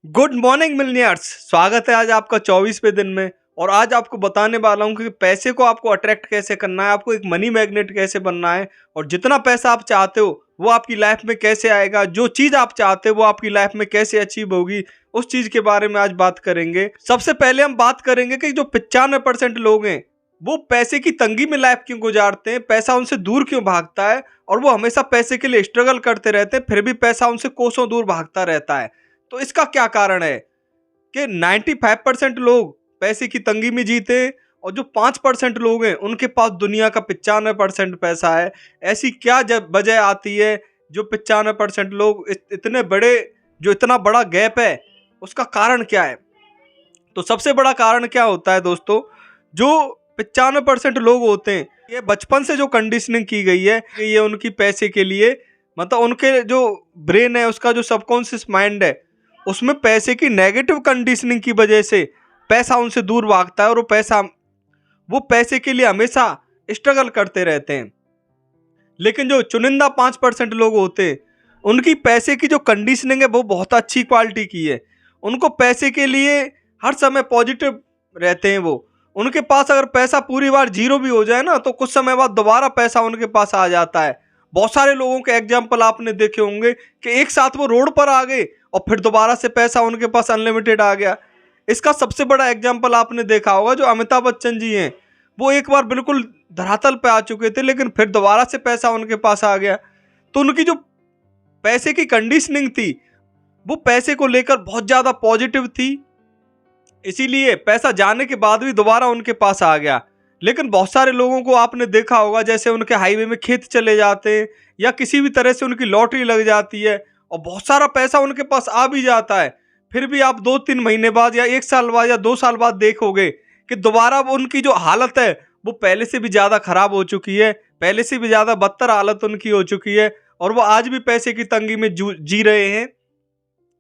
Good morning मिलनियर्स। स्वागत है आज आपका 24वें दिन में। और आज आपको बताने वाला हूँ कि पैसे को आपको अट्रैक्ट कैसे करना है, आपको एक मनी मैग्नेट कैसे बनना है और जितना पैसा आप चाहते हो वो आपकी लाइफ में कैसे आएगा, जो चीज़ आप चाहते हो वो आपकी लाइफ में कैसे अचीव होगी, उस चीज़ के बारे में आज बात करेंगे। सबसे पहले हम बात करेंगे कि जो 95% लोग हैं वो पैसे की तंगी में लाइफ क्यों गुजारते हैं, पैसा उनसे दूर क्यों भागता है और वो हमेशा पैसे के लिए स्ट्रगल करते रहते हैं, फिर भी पैसा उनसे कोसों दूर भागता रहता है। तो इसका क्या कारण है कि 95% लोग पैसे की तंगी में जीते हैं और जो 5% लोग हैं उनके पास दुनिया का 95% पैसा है। ऐसी क्या जब वजह आती है जो 95% लोग इतने बड़े, जो इतना बड़ा गैप है, उसका कारण क्या है? तो सबसे बड़ा कारण क्या होता है दोस्तों, जो 95% लोग होते हैं ये बचपन से जो कंडीशनिंग की गई है कि ये उनकी पैसे के लिए, मतलब उनके जो ब्रेन है, उसका जो सबकॉन्शियस माइंड है, उसमें पैसे की नेगेटिव कंडीशनिंग की वजह से पैसा उनसे दूर भागता है और वो पैसे के लिए हमेशा स्ट्रगल करते रहते हैं। लेकिन जो चुनिंदा 5% लोग होते हैं उनकी पैसे की जो कंडीशनिंग है वो बहुत अच्छी क्वालिटी की है। उनको पैसे के लिए हर समय पॉजिटिव रहते हैं। वो उनके पास अगर पैसा पूरी बार जीरो भी हो जाए ना तो कुछ समय बाद दोबारा पैसा उनके पास आ जाता है। बहुत सारे लोगों के एग्जाम्पल आपने देखे होंगे कि एक साथ वो रोड पर आ गए और फिर दोबारा से पैसा उनके पास अनलिमिटेड आ गया। इसका सबसे बड़ा एग्जाम्पल आपने देखा होगा, जो अमिताभ बच्चन जी हैं, वो एक बार बिल्कुल धरातल पे आ चुके थे लेकिन फिर दोबारा से पैसा उनके पास आ गया। तो उनकी जो पैसे की कंडीशनिंग थी वो पैसे को लेकर बहुत ज़्यादा पॉजिटिव थी, इसीलिए पैसा जाने के बाद भी दोबारा उनके पास आ गया। लेकिन बहुत सारे लोगों को आपने देखा होगा, जैसे उनके हाईवे में खेत चले जाते हैं या किसी भी तरह से उनकी लॉटरी लग जाती है और बहुत सारा पैसा उनके पास आ भी जाता है, फिर भी आप 2-3 महीने बाद या 1 साल बाद या 2 साल बाद देखोगे कि दोबारा वो उनकी जो हालत है वो पहले से भी ज़्यादा खराब हो चुकी है, पहले से भी ज़्यादा बदतर हालत उनकी हो चुकी है और वो आज भी पैसे की तंगी में जी रहे हैं।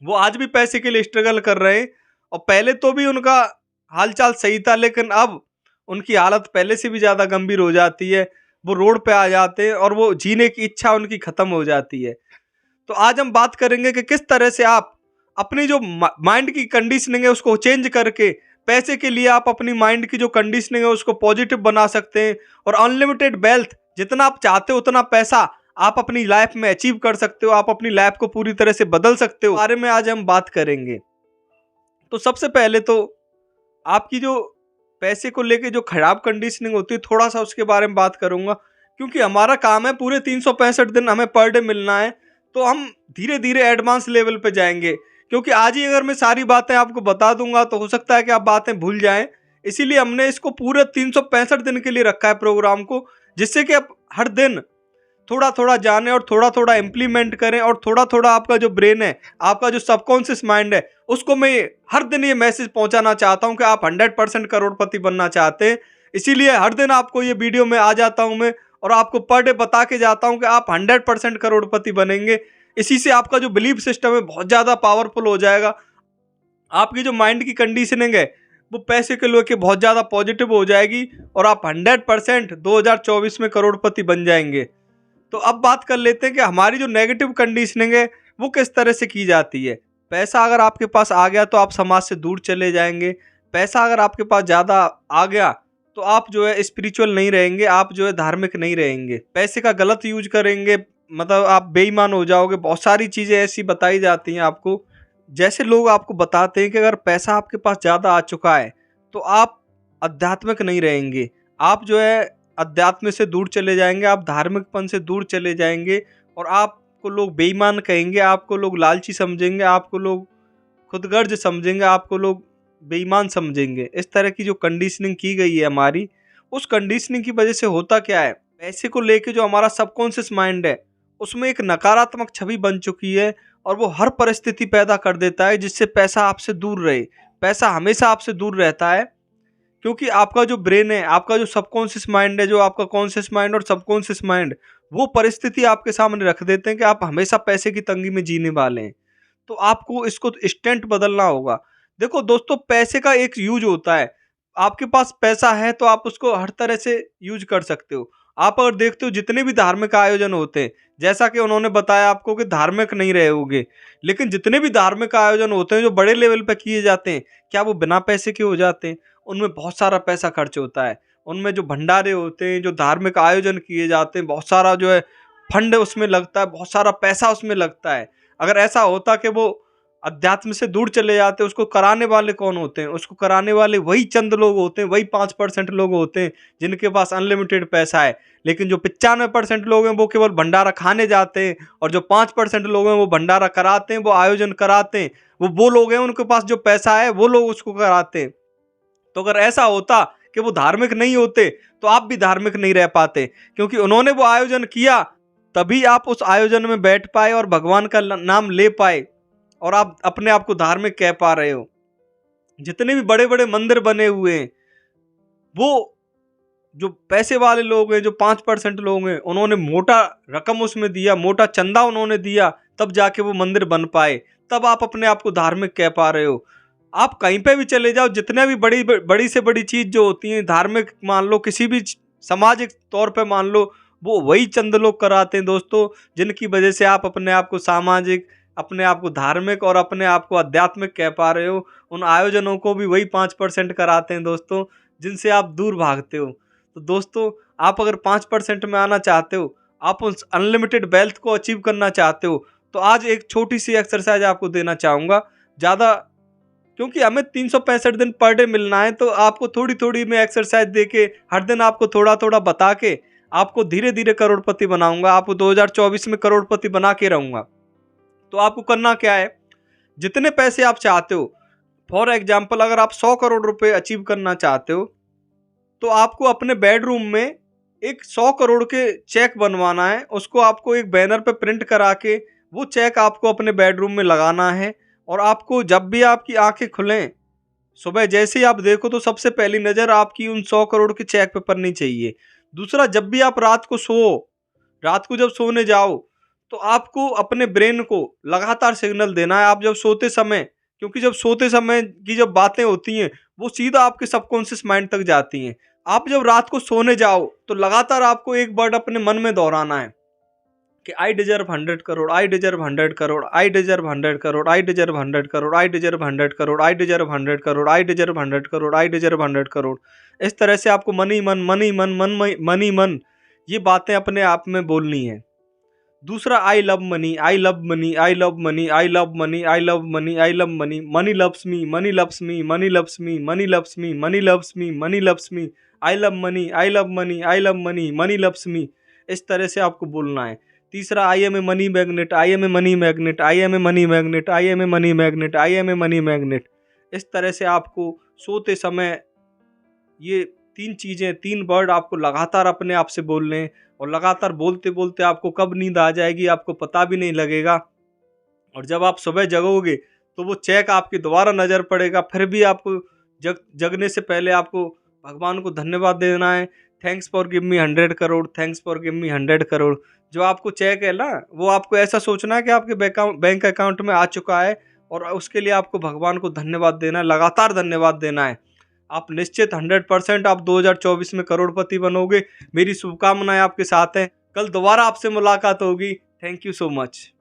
वो आज भी पैसे के लिए स्ट्रगल कर रहे हैं और पहले तो भी उनका हालचाल सही था लेकिन अब उनकी हालत पहले से भी ज़्यादा गंभीर हो जाती है। वो रोड पे आ जाते हैं और वो जीने की इच्छा उनकी ख़त्म हो जाती है। तो आज हम बात करेंगे कि किस तरह से आप अपनी जो माइंड की कंडीशनिंग है उसको चेंज करके पैसे के लिए आप अपनी माइंड की जो कंडीशनिंग है उसको पॉजिटिव बना सकते हैं और अनलिमिटेड वेल्थ, जितना आप चाहते हो उतना पैसा आप अपनी लाइफ में अचीव कर सकते हो, आप अपनी लाइफ को पूरी तरह से बदल सकते हो, बारे में आज हम बात करेंगे। तो सबसे पहले तो आपकी जो पैसे को लेके जो खराब कंडीशनिंग होती है, थोड़ा सा उसके बारे में बात करूंगा, क्योंकि हमारा काम है पूरे 365 दिन हमें पर डे मिलना है। तो हम धीरे धीरे एडवांस लेवल पे जाएंगे, क्योंकि आज ही अगर मैं सारी बातें आपको बता दूंगा तो हो सकता है कि आप बातें भूल जाएं। इसीलिए हमने इसको पूरे 365 दिन के लिए रखा है प्रोग्राम को, जिससे कि आप हर दिन थोड़ा थोड़ा जाने और थोड़ा थोड़ा इम्प्लीमेंट करें और थोड़ा थोड़ा आपका जो ब्रेन है, आपका जो सबकॉन्शियस माइंड है, उसको मैं हर दिन ये मैसेज पहुंचाना चाहता हूं कि आप 100% करोड़पति बनना चाहते हैं। इसीलिए हर दिन आपको ये वीडियो में आ जाता हूं मैं और आपको पर डे बता के जाता हूं कि आप 100% करोड़पति बनेंगे। इसी से आपका जो बिलीफ सिस्टम है बहुत ज़्यादा पावरफुल हो जाएगा। आपकी जो माइंड की कंडीशनिंग है वो पैसे के लेके बहुत ज़्यादा पॉजिटिव हो जाएगी और आप 100% 2024 में करोड़पति बन जाएंगे। तो अब बात कर लेते हैं कि हमारी जो नेगेटिव कंडीशनिंग है वो किस तरह से की जाती है। पैसा अगर आपके पास आ गया तो आप समाज से दूर चले जाएंगे। पैसा अगर आपके पास ज़्यादा आ गया तो आप जो है स्पिरिचुअल नहीं रहेंगे, आप जो है धार्मिक नहीं रहेंगे। पैसे का गलत यूज करेंगे, मतलब आप बेईमान हो जाओगे। बहुत सारी चीज़ें ऐसी बताई जाती हैं आपको, जैसे लोग आपको बताते हैं कि अगर पैसा आपके पास ज़्यादा आ चुका है तो आप आध्यात्मिक नहीं रहेंगे, आप जो है अध्यात्म से दूर चले जाएंगे, आप धार्मिकपन से दूर चले जाएंगे और आपको लोग बेईमान कहेंगे, आपको लोग लालची समझेंगे, आपको लोग खुदगर्ज समझेंगे, आपको लोग बेईमान समझेंगे। इस तरह की जो कंडीशनिंग की गई है हमारी, उस कंडीशनिंग की वजह से होता क्या है, पैसे को लेके जो हमारा सबकॉन्शियस माइंड है उसमें एक नकारात्मक छवि बन चुकी है और वो हर परिस्थिति पैदा कर देता है जिससे पैसा आपसे दूर रहे। पैसा हमेशा आपसे दूर रहता है, क्योंकि आपका जो ब्रेन है, आपका जो सबकॉन्शियस माइंड है, जो आपका कॉन्शियस माइंड और सबकॉन्शियस माइंड, वो परिस्थिति आपके सामने रख देते हैं कि आप हमेशा पैसे की तंगी में जीने वाले हैं। तो आपको इसको इंस्टेंट बदलना होगा। देखो दोस्तों, पैसे का एक यूज होता है। आपके पास पैसा है तो आप उसको हर तरह से यूज कर सकते हो। आप अगर देखते हो जितने भी धार्मिक आयोजन होते हैं, जैसा कि उन्होंने बताया आपको कि धार्मिक नहीं रहे होगे, लेकिन जितने भी धार्मिक आयोजन होते हैं जो बड़े लेवल पे किए जाते हैं, क्या वो बिना पैसे के हो जाते हैं? उनमें बहुत सारा पैसा खर्च होता है। उनमें जो भंडारे होते हैं, जो धार्मिक आयोजन किए जाते हैं, बहुत सारा जो है फंड उसमें लगता है, बहुत सारा पैसा उसमें लगता है। अगर ऐसा होता कि वो अध्यात्म से दूर चले जाते, उसको कराने वाले कौन होते हैं? उसको कराने वाले वही चंद लोग होते हैं, वही 5% लोग होते हैं जिनके पास अनलिमिटेड पैसा है। लेकिन जो 95% लोग हैं वो केवल भंडारा खाने जाते हैं, और जो 5% लोग हैं वो भंडारा कराते हैं, वो आयोजन कराते हैं। वो लोग हैं उनके पास जो पैसा है, वो लोग उसको कराते हैं। तो अगर ऐसा होता कि वो धार्मिक नहीं होते, तो आप भी धार्मिक नहीं रह पाते, क्योंकि उन्होंने वो आयोजन किया, तभी आप उस आयोजन में बैठ पाए और भगवान का नाम ले पाए, और आप अपने आप को धार्मिक कह पा रहे हो। जितने भी बड़े बड़े मंदिर बने हुए हैं, वो जो पैसे वाले लोग हैं, जो 5% लोग हैं, उन्होंने मोटा रकम उसमें दिया, मोटा चंदा उन्होंने दिया, तब जाके वो मंदिर बन पाए। तब आप अपने आप को धार्मिक कह पा रहे हो। आप कहीं पे भी चले जाओ, जितने भी बड़ी से बड़ी चीज जो होती है धार्मिक, मान लो किसी भी सामाजिक तौर पे मान लो, वो वही चंद लोग कराते हैं दोस्तों, जिनकी वजह से आप अपने आप को सामाजिक, अपने आप को धार्मिक और अपने आप को आध्यात्मिक कह पा रहे हो। उन आयोजनों को भी वही 5% कराते हैं दोस्तों, जिनसे आप दूर भागते हो। तो दोस्तों, आप अगर 5% में आना चाहते हो, आप उस अनलिमिटेड वेल्थ को अचीव करना चाहते हो, तो आज एक छोटी सी एक्सरसाइज आपको देना चाहूँगा। ज़्यादा, क्योंकि हमें 365 दिन पर डे मिलना है, तो आपको थोड़ी थोड़ी मैं एक्सरसाइज दे के, हर दिन आपको थोड़ा थोड़ा बता के, आपको धीरे धीरे करोड़पति बनाऊंगा। आपको 2024 में करोड़पति बना के रहूंगा। तो आपको करना क्या है, जितने पैसे आप चाहते हो, फॉर एग्जाम्पल अगर आप 100 करोड़ रुपए अचीव करना चाहते हो, तो आपको अपने बेडरूम में एक 100 करोड़ के चेक बनवाना है। उसको आपको एक बैनर पे प्रिंट करा के वो चेक आपको अपने बेडरूम में लगाना है। और आपको जब भी आपकी आंखें खुलें, सुबह जैसे ही आप देखो, तो सबसे पहली नज़र आपकी उन 100 करोड़ के चेक पे पड़नी चाहिए। दूसरा, जब भी आप रात को जब सोने जाओ, तो आपको अपने ब्रेन को लगातार सिग्नल देना है, आप जब सोते समय, क्योंकि जब सोते समय की जब बातें होती हैं, वो सीधा आपके सबकॉन्शियस माइंड तक जाती हैं। आप जब रात को सोने जाओ, तो लगातार आपको एक वर्ड अपने मन में दोहराना है कि I deserve 100 crore, I deserve 100 crore, I deserve 100 crore, I deserve 100 crore, I deserve 100 crore, I deserve 100 crore, I deserve 100 crore, I deserve 100 crore. इस तरह से आपको मनी मन मनी मन मन मनी मन ये बातें अपने आप में बोलनी है। दूसरा, I love money, I love money, I love money, I love money, I love money, I love money, money loves me, money loves me, money loves me, money loves me, money loves me, money loves me, I love money, I love money, I love money, money loves me. इस तरह से आपको बोलना है। तीसरा, I am a money magnet, I am a money magnet, I am a money magnet, I am a money magnet, I am a money magnet. इस तरह से आपको सोते समय ये 3 चीज़ें, 3 वर्ड आपको लगातार अपने आप से बोलने हैं, और लगातार बोलते बोलते आपको कब नींद आ जाएगी आपको पता भी नहीं लगेगा। और जब आप सुबह जगोगे, तो वो चेक आपकी दोबारा नज़र पड़ेगा। फिर भी आपको जगने से पहले आपको भगवान को धन्यवाद देना है। Thanks for give me 100 crore, thanks for give me 100 crore. जो आपको चेक है ना, वो आपको ऐसा सोचना है कि आपके बैंक अकाउंट में आ चुका है, और उसके लिए आपको भगवान को धन्यवाद देना है, लगातार धन्यवाद देना है। आप निश्चित 100% आप 2024 में करोड़पति बनोगे। मेरी शुभकामनाएं आपके साथ हैं। कल दोबारा आपसे मुलाकात होगी। Thank you so much.